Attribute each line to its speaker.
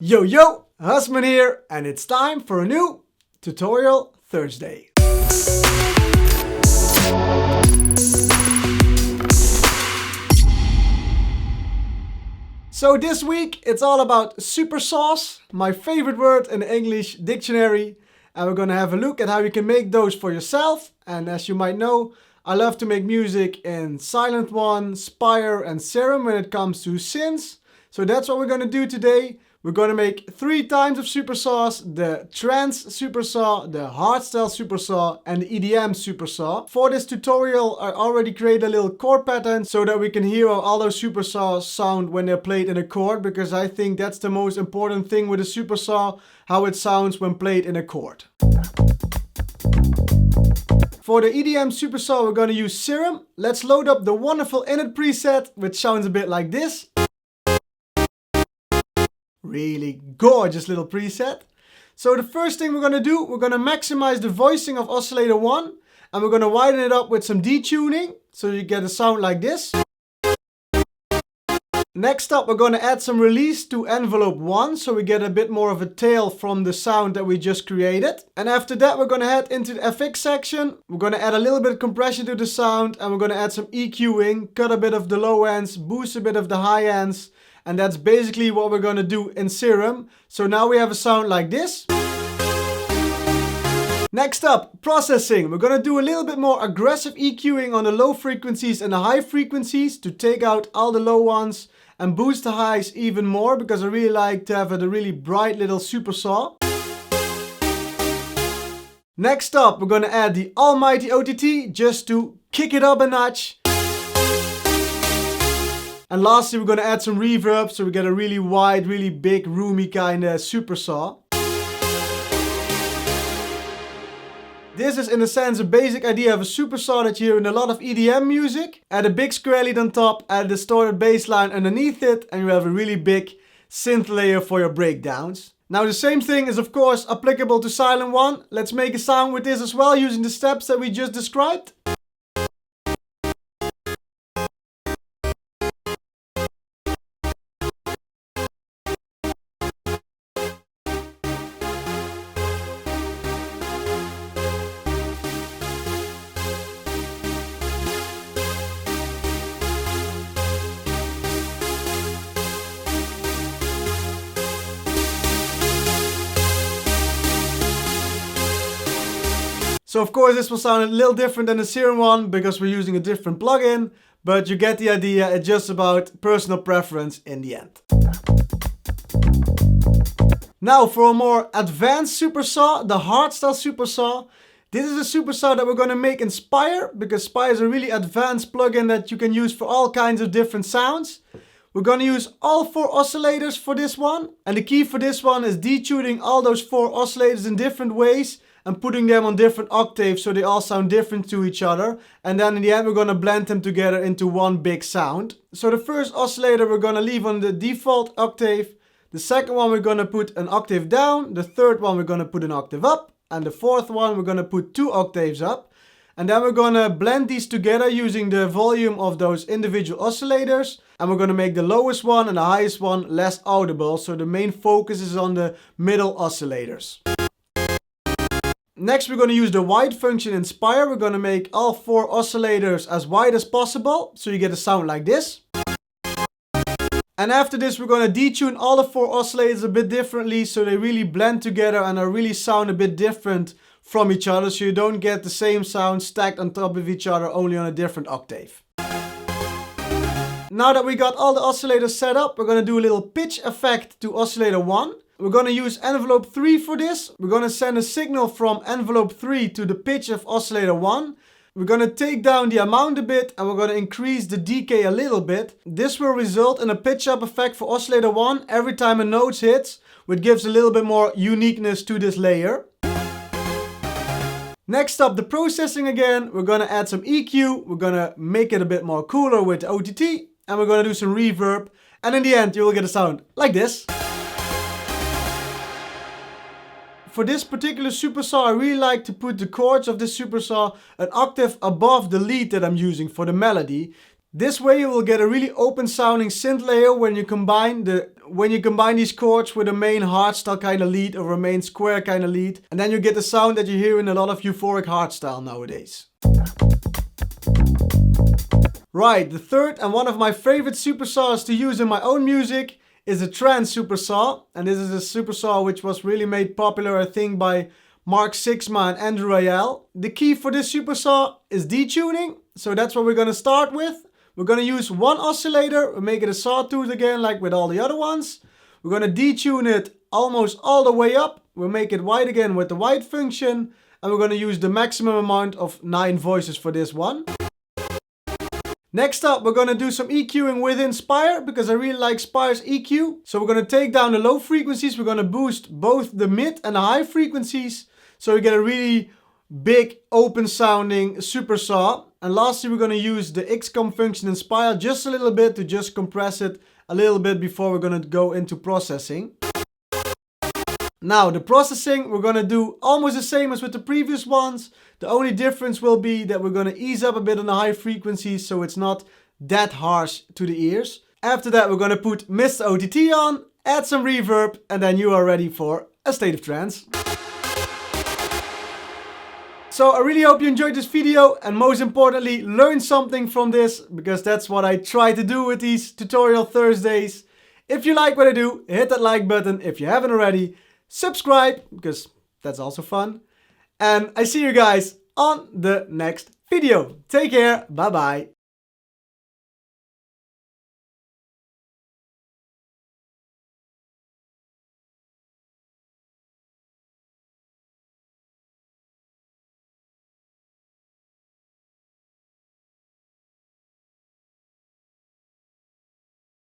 Speaker 1: Yo yo, Husman here, and it's time for a new Tutorial Thursday. So this week it's all about supersaws, my favorite word in the English dictionary, and we're gonna have a look at how you can make those for yourself. And as you might know, I love to make music in Silent One, Spire and Serum when it comes to synths. So that's what we're gonna do today. We're going to make 3 types of supersaws: the Trance supersaw, the Hardstyle supersaw, and the EDM supersaw. For this tutorial, I already created a little chord pattern so that we can hear how all those supersaws sound when they're played in a chord, because I think that's the most important thing with a supersaw, how it sounds when played in a chord. For the EDM supersaw, we're going to use Serum. Let's load up the wonderful init preset, which sounds a bit like this. Really gorgeous little preset. So the first thing we're going to do, we're going to maximize the voicing of oscillator 1, and we're going to widen it up with some detuning so you get a sound like this. Next up, we're going to add some release to envelope 1 so we get a bit more of a tail from the sound that we just created. And after that, we're going to head into the FX section. We're going to add a little bit of compression to the sound, and we're going to add some EQing, cut a bit of the low ends, boost a bit of the high ends. And that's basically what we're going to do in Serum. So now we have a sound like this. Next up, processing. We're going to do a little bit more aggressive EQing on the low frequencies and the high frequencies to take out all the low ones and boost the highs even more, because I really like to have a really bright little supersaw. Next up, we're going to add the almighty OTT just to kick it up a notch. And lastly, we're going to add some reverb so we get a really wide, really big, roomy kind of supersaw. This is in a sense a basic idea of a supersaw that you hear in a lot of EDM music. Add a big square lead on top, add a distorted bass line underneath it, and you have a really big synth layer for your breakdowns. Now the same thing is of course applicable to Silent One. Let's make a sound with this as well using the steps that we just described. So of course this will sound a little different than the Serum one because we're using a different plugin, but you get the idea. It's just about personal preference in the end. Now for a more advanced supersaw, the Hardstyle supersaw. This is a supersaw that we're going to make in Spire, because Spire is a really advanced plugin that you can use for all kinds of different sounds. We're going to use all 4 oscillators for this one, and the key for this one is detuning all those 4 oscillators in different ways and putting them on different octaves so they all sound different to each other. And then in the end we're going to blend them together into one big sound. So the first oscillator we're going to leave on the default octave. The second one we're going to put an octave down. The third one we're going to put an octave up. And the fourth one we're going to put 2 octaves up. And then we're going to blend these together using the volume of those individual oscillators. And we're going to make the lowest one and the highest one less audible. So the main focus is on the middle oscillators. Next we're going to use the wide function in Spire. We're going to make all 4 oscillators as wide as possible so you get a sound like this. And after this we're going to detune all the 4 oscillators a bit differently so they really blend together and really sound a bit different from each other, so you don't get the same sound stacked on top of each other, only on a different octave. Now that we got all the oscillators set up, we're going to do a little pitch effect to oscillator 1. We're going to use envelope 3 for this. We're going to send a signal from envelope 3 to the pitch of oscillator 1. We're going to take down the amount a bit and we're going to increase the decay a little bit. This will result in a pitch up effect for oscillator 1 every time a note hits, which gives a little bit more uniqueness to this layer. Next up, the processing again. We're going to add some EQ. We're going to make it a bit more cooler with the OTT. And we're going to do some reverb. And in the end, you will get a sound like this. For this particular supersaw, I really like to put the chords of this supersaw an octave above the lead that I'm using for the melody, This way you will get a really open sounding synth layer when you combine these chords with a main hardstyle kind of lead or a main square kind of lead. And then you get the sound that you hear in a lot of euphoric hardstyle nowadays. Right, the third and one of my favorite supersaws to use in my own music is a Trance supersaw. And this is a supersaw which was really made popular, I think, by Mark Sixma and Andrew Rayel. The key for this supersaw is detuning. So that's what we're going to start with. We're going to use one oscillator, we'll make it a sawtooth again like with all the other ones. We're going to detune it almost all the way up. We'll make it white again with the white function. And we're going to use the maximum amount of 9 voices for this one. Next up, we're going to do some EQing with Inspire because I really like Spire's EQ. So we're going to take down the low frequencies. We're going to boost both the mid and the high frequencies. So we get a really big open sounding supersaw. And lastly, we're going to use the XCOM function Inspire just a little bit to just compress it a little bit before we're going to go into processing. Now the processing we're going to do almost the same as with the previous ones. The only difference will be that we're going to ease up a bit on the high frequencies so it's not that harsh to the ears. After that we're going to put Mr. OTT on, add some reverb, and then you are ready for a state of trance. So I really hope you enjoyed this video and most importantly learned something from this, because that's what I try to do with these tutorial Thursdays. If you like what I do, hit that like button. If you haven't already, subscribe, because that's also fun. And I see you guys on the next video. Take care. Bye bye.